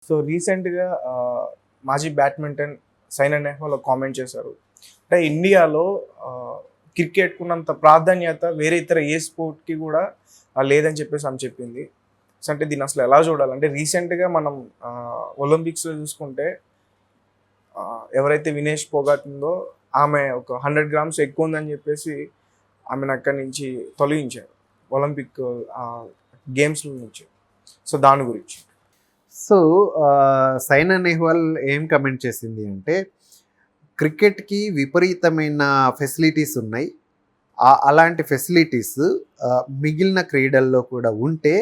So రీసెంట్‌గా మాజీ badminton Saina Nehwal ఒక కామెంట్ చేశారు. అంటే ఇండియాలో క్రికెట్‌కున్నంత ప్రాధాన్యత వేరే ఇతర ఏ స్పోర్ట్‌కి కూడా లేదని చెప్పేసి ఆమె చెప్పింది. సో అంటే దీన్ని అసలు ఎలా చూడాలి? అంటే రీసెంట్‌గా మనం ఒలింపిక్స్‌లో చూసుకుంటే ఎవరైతే వినేష్ పోగాట్ ఉందో ఆమె ఒక 100 గ్రామ్స్ ఎక్కువ ఉందని చెప్పేసి ఆమెను అక్కడి నుంచి తొలగించారు ఒలింపిక్ గేమ్స్‌లో నుంచి. సో దాని గురించి. సో సైనా నెహ్వాల్ ఏం కమెంట్ చేసింది అంటే, క్రికెట్‌కి విపరీతమైన ఫెసిలిటీస్ ఉన్నాయి. అలాంటి ఫెసిలిటీస్ మిగిలిన క్రీడల్లో కూడా ఉంటే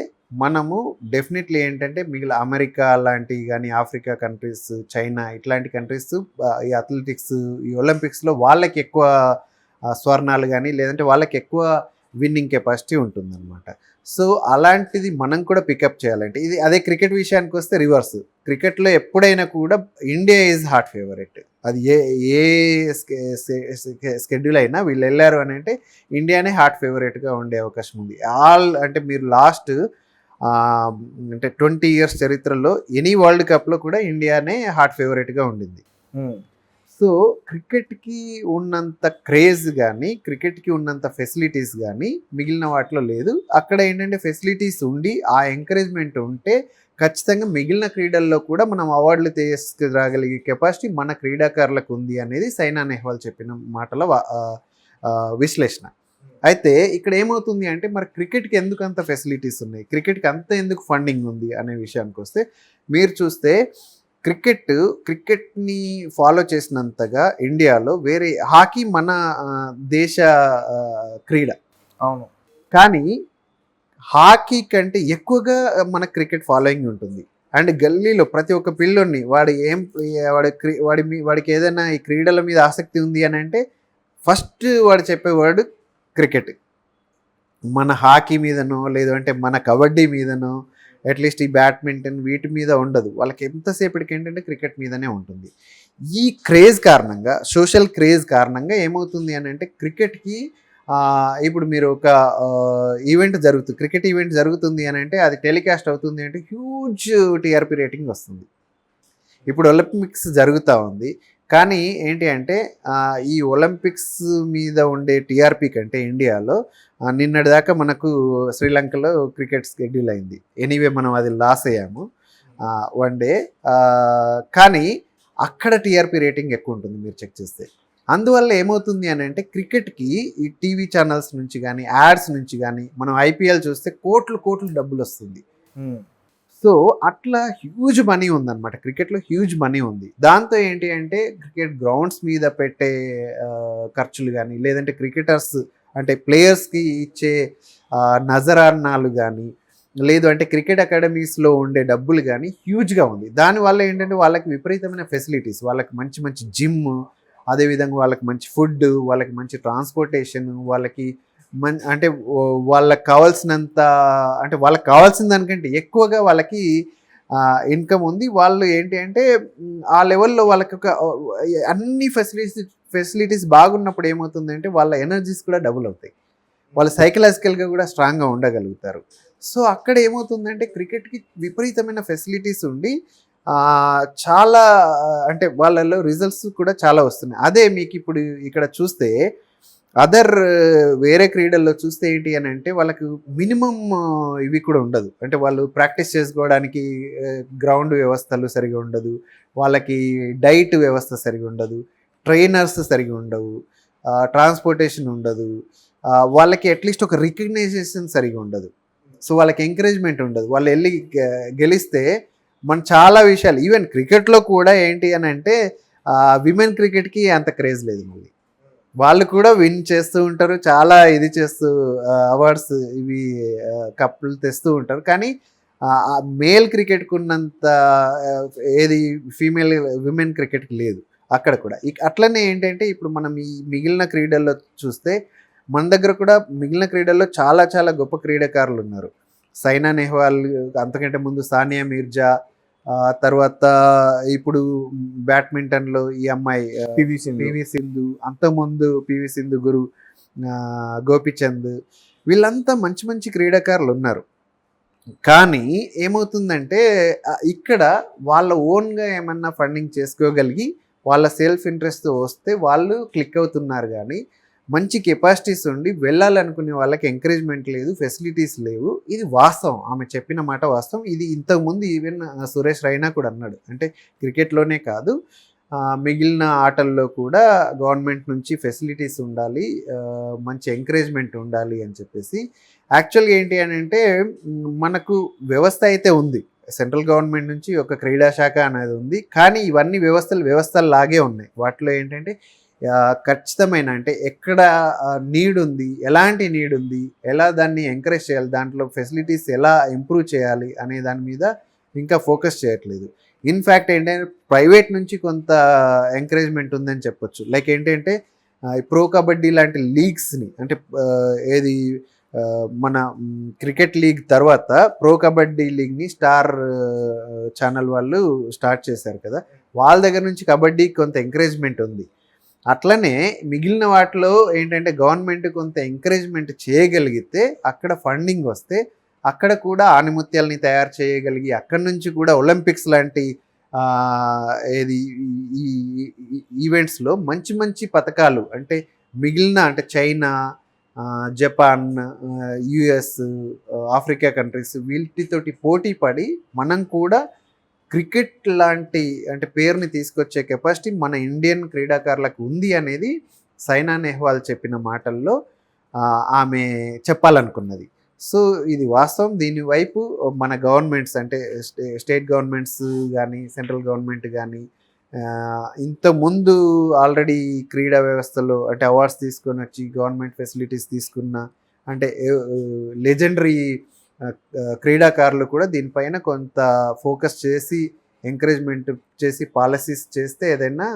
మనము డెఫినెట్లీ ఏంటంటే అమెరికా లాంటివి కానీ, ఆఫ్రికా కంట్రీస్, చైనా ఇట్లాంటి కంట్రీస్ ఈ అథ్లెటిక్స్, ఈ ఒలింపిక్స్‌లో వాళ్ళకి ఎక్కువ స్వర్ణాలు కానీ, లేదంటే వాళ్ళకి ఎక్కువ విన్నింగ్ కెపాసిటీ ఉంటుందన్నమాట. సో అలాంటిది మనం కూడా పికప్ చేయాలంటే ఇది అదే క్రికెట్ విషయానికి వస్తే రివర్స్. క్రికెట్లో ఎప్పుడైనా కూడా ఇండియా ఈజ్ హాట్ ఫేవరెట్. అది ఏ ఏ స్కెడ్యూల్ అయినా వీళ్ళు వెళ్ళారు అని అంటే ఇండియానే హాట్ ఫేవరెట్గా ఉండే అవకాశం ఉంది. అంటే మీరు లాస్ట్ అంటే 20 ఇయర్స్ చరిత్రలో ఎనీ వరల్డ్ కప్లో కూడా ఇండియానే హాట్ ఫేవరెట్గా ఉండింది. సో క్రికెట్కి ఉన్నంత క్రేజ్ కానీ, క్రికెట్కి ఉన్నంత ఫెసిలిటీస్ కానీ మిగిలిన వాటిలో లేదు. అక్కడ ఏంటంటే ఫెసిలిటీస్ ఉండి ఆ ఎంకరేజ్మెంట్ ఉంటే ఖచ్చితంగా మిగిలిన క్రీడల్లో కూడా మనం అవార్డులు తీసుకురాగలిగే కెపాసిటీ మన క్రీడాకారులకు ఉంది అనేది సైనా నెహ్వాల్ చెప్పిన మాటల విశ్లేషణ. అయితే ఇక్కడ ఏమవుతుంది అంటే మరి క్రికెట్కి ఎందుకు అంత ఫెసిలిటీస్ ఉన్నాయి, క్రికెట్కి అంత ఎందుకు ఫండింగ్ ఉంది అనే విషయానికి వస్తే మీరు చూస్తే క్రికెట్ని ఫాలో చేసినంతగా ఇండియాలో వేరే హాకీ మన దేశ క్రీడ అవును, కానీ హాకీ కంటే ఎక్కువగా మన క్రికెట్ ఫాలోయింగ్ ఉంటుంది. అండ్ గల్లీలో ప్రతి ఒక్క పిల్లోని వాడికి ఏదైనా ఈ క్రీడల మీద ఆసక్తి ఉంది అని అంటే ఫస్ట్ వాడు చెప్పేవాడు క్రికెట్. మన హాకీ మీదనో లేదంటే మన కబడ్డీ మీదనో అట్లీస్ట్ ఈ బ్యాడ్మింటన్ వీటి మీద ఉండదు. వాళ్ళకి ఎంతసేపటికి ఏంటంటే క్రికెట్ మీదనే ఉంటుంది. ఈ క్రేజ్ కారణంగా, సోషల్ క్రేజ్ కారణంగా ఏమవుతుంది అని అంటే క్రికెట్కి ఇప్పుడు మీరు ఒక క్రికెట్ ఈవెంట్ జరుగుతుంది అని అంటే అది టెలికాస్ట్ అవుతుంది అంటే హ్యూజ్ టీఆర్పీ రేటింగ్ వస్తుంది. ఇప్పుడు ఒలింపిక్స్ జరుగుతూ ఉంది, కానీ ఏంటి అంటే ఈ ఒలింపిక్స్ మీద ఉండే టీఆర్పీ కంటే ఇండియాలో నిన్నటి దాకా మనకు శ్రీలంకలో క్రికెట్ షెడ్యూల్ అయింది. ఎనీవే మనం అది లాస్ అయ్యాము వన్ డే, కానీ అక్కడ టీఆర్పీ రేటింగ్ ఎక్కువ ఉంటుంది మీరు చెక్ చేస్తే. అందువల్ల ఏమవుతుంది అని అంటే క్రికెట్కి ఈ టీవీ ఛానల్స్ నుంచి కానీ, యాడ్స్ నుంచి కానీ, మనం ఐపీఎల్ చూస్తే కోట్లు డబ్బులు వస్తుంది. సో అట్లా హ్యూజ్ మనీ ఉందన్నమాట, క్రికెట్లో హ్యూజ్ మనీ ఉంది. దాంతో ఏంటి అంటే క్రికెట్ గ్రౌండ్స్ మీద పెట్టే ఖర్చులు కానీ, లేదంటే క్రికెటర్స్ అంటే ప్లేయర్స్కి ఇచ్చే నజరానాలు కానీ, లేదు అంటే క్రికెట్ అకాడమీస్లో ఉండే డబ్బులు కానీ హ్యూజ్గా ఉంది. దానివల్ల ఏంటంటే వాళ్ళకి విపరీతమైన ఫెసిలిటీస్, వాళ్ళకి మంచి జిమ్, అదేవిధంగా వాళ్ళకి మంచి ఫుడ్, వాళ్ళకి మంచి ట్రాన్స్పోర్టేషన్, వాళ్ళకి అంటే వాళ్ళకి కావాల్సినంత, అంటే వాళ్ళకి కావాల్సిన దానికంటే ఎక్కువగా వాళ్ళకి ఇన్కమ్ ఉంది. వాళ్ళు ఏంటి అంటే ఆ లెవెల్లో వాళ్ళకి ఒక అన్ని ఫెసిలిటీస్ బాగున్నప్పుడు ఏమవుతుందంటే వాళ్ళ ఎనర్జీస్ కూడా డబుల్ అవుతాయి, వాళ్ళు సైకలాజికల్గా కూడా స్ట్రాంగ్గా ఉండగలుగుతారు. సో అక్కడ ఏమవుతుందంటే క్రికెట్కి విపరీతమైన ఫెసిలిటీస్ ఉండి చాలా అంటే వాళ్ళలో రిజల్ట్స్ కూడా చాలా వస్తున్నాయి. అదే మీకు ఇప్పుడు ఇక్కడ చూస్తే వేరే క్రీడల్లో చూస్తే ఏంటి అని అంటే వాళ్ళకు మినిమం ఇవి కూడా ఉండదు. అంటే వాళ్ళు ప్రాక్టీస్ చేసుకోవడానికి గ్రౌండ్ వ్యవస్థలు సరిగా ఉండదు, వాళ్ళకి డైట్ వ్యవస్థ సరిగా ఉండదు, ట్రైనర్స్ సరిగా ఉండవు, ట్రాన్స్పోర్టేషన్ ఉండదు, వాళ్ళకి అట్లీస్ట్ ఒక రికగ్నైజేషన్ సరిగా ఉండదు. సో వాళ్ళకి ఎంకరేజ్మెంట్ ఉండదు. వాళ్ళు వెళ్ళి గెలిస్తే మన చాలా విషయాలు ఈవెన్ క్రికెట్లో కూడా ఏంటి అని అంటే విమెన్ క్రికెట్కి అంత క్రేజ్ లేదు. మళ్ళీ వాళ్ళు కూడా విన్ చేస్తూ ఉంటారు, చాలా ఇది చేస్తూ అవార్డ్స్ ఇవి కప్పులు తెస్తూ ఉంటారు, కానీ మేల్ క్రికెట్కి ఉన్నంత ఏది విమెన్ క్రికెట్కి లేదు అక్కడ కూడా. అట్లనే ఏంటంటే ఇప్పుడు మనం ఈ మిగిలిన క్రీడల్లో చూస్తే మన దగ్గర కూడా మిగిలిన క్రీడల్లో చాలా గొప్ప క్రీడాకారులు ఉన్నారు. సైనా నెహ్వాల్, అంతకంటే ముందు సానియా మీర్జా, తర్వాత ఇప్పుడు బ్యాడ్మింటన్లో ఈ అమ్మాయి పివి సింధు, అంతకుముందు పివి సింధు గురు, గోపిచంద్, వీళ్ళంతా మంచి క్రీడాకారులు ఉన్నారు. కానీ ఏమవుతుందంటే ఇక్కడ వాళ్ళ ఓన్గా ఏమన్నా ఫండింగ్ చేసుకోగలిగి వాళ్ళ సెల్ఫ్ ఇంట్రెస్ట్తో వస్తే వాళ్ళు క్లిక్ అవుతున్నారు. కానీ మంచి కెపాసిటీస్ ఉండి వెళ్ళాలనుకునే వాళ్ళకి ఎంకరేజ్మెంట్ లేదు, ఫెసిలిటీస్ లేవు. ఇది వాస్తవం, ఆమె చెప్పిన మాట వాస్తవం. ఇది ఇంతకుముందు ఈవెన్ సురేష్ రైనా కూడా అన్నాడు. అంటే క్రికెట్లోనే కాదు, మిగిలిన ఆటల్లో కూడా గవర్నమెంట్ నుంచి ఫెసిలిటీస్ ఉండాలి, మంచి ఎంకరేజ్మెంట్ ఉండాలి అని చెప్పేసి. యాక్చువల్గా ఏంటి అని అంటే మనకు వ్యవస్థ అయితే ఉంది, సెంట్రల్ గవర్నమెంట్ నుంచి ఒక క్రీడా శాఖ అనేది ఉంది. కానీ ఇవన్నీ వ్యవస్థల్లాగే ఉన్నాయి. వాటిలో ఏంటంటే ఖచ్చితమైన అంటే ఎక్కడ నీడ్ ఉంది, ఎలాంటి నీడ్ ఉంది, ఎలా దాన్ని ఎంకరేజ్ చేయాలి, దాంట్లో ఫెసిలిటీస్ ఎలా ఇంప్రూవ్ చేయాలి అనే దాని మీద ఇంకా ఫోకస్ చేయట్లేదు. ఇన్ఫ్యాక్ట్ ఏంటంటే ప్రైవేట్ నుంచి కొంత ఎంకరేజ్మెంట్ ఉందని చెప్పొచ్చు. లైక్ ఏంటంటే ప్రో కబడ్డీ లాంటి లీగ్స్ని, అంటే ఏది మన క్రికెట్ లీగ్ తర్వాత ప్రో కబడ్డీ లీగ్ని స్టార్ ఛానల్ వాళ్ళు స్టార్ట్ చేశారు కదా, వాళ్ళ దగ్గర నుంచి కబడ్డీకి కొంత ఎంకరేజ్మెంట్ ఉంది. అట్లనే మిగిలిన వాటిలో ఏంటంటే గవర్నమెంట్ కొంత ఎంకరేజ్మెంట్ చేయగలిగితే అక్కడ ఫండింగ్ వస్తే అక్కడ కూడా ఆణిముత్యాలని తయారు చేయగలిగి అక్కడి నుంచి కూడా ఒలింపిక్స్ లాంటి ఏది ఈ ఈవెంట్స్లో మంచి మంచి పథకాలు, అంటే మిగిలిన అంటే China, Japan, US, Africa countries వీటితోటి పోటీ పడి మనం కూడా క్రికెట్ లాంటి అంటే పేరుని తీసుకొచ్చే కెపాసిటీ మన ఇండియన్ క్రీడాకారులకు ఉంది అనేది సైనా నెహ్వాల్ చెప్పిన మాటల్లో ఆమె చెప్పాలనుకున్నది. సో ఇది వాస్తవం. దీని వైపు మన గవర్నమెంట్స్ అంటే స్టేట్ గవర్నమెంట్స్ కానీ సెంట్రల్ గవర్నమెంట్ కానీ ఇంతకుముందు ఆల్రెడీ క్రీడా వ్యవస్థలో అంటే అవార్డ్స్ తీసుకొని వచ్చి గవర్నమెంట్ ఫెసిలిటీస్ తీసుకున్న అంటే లెజెండరీ క్రీడాకారులు కూడా దీనిపైన కొంత ఫోకస్ చేసి ఎంకరేజ్మెంట్ చేసి పాలసీస్ చేస్తే ఏదైనా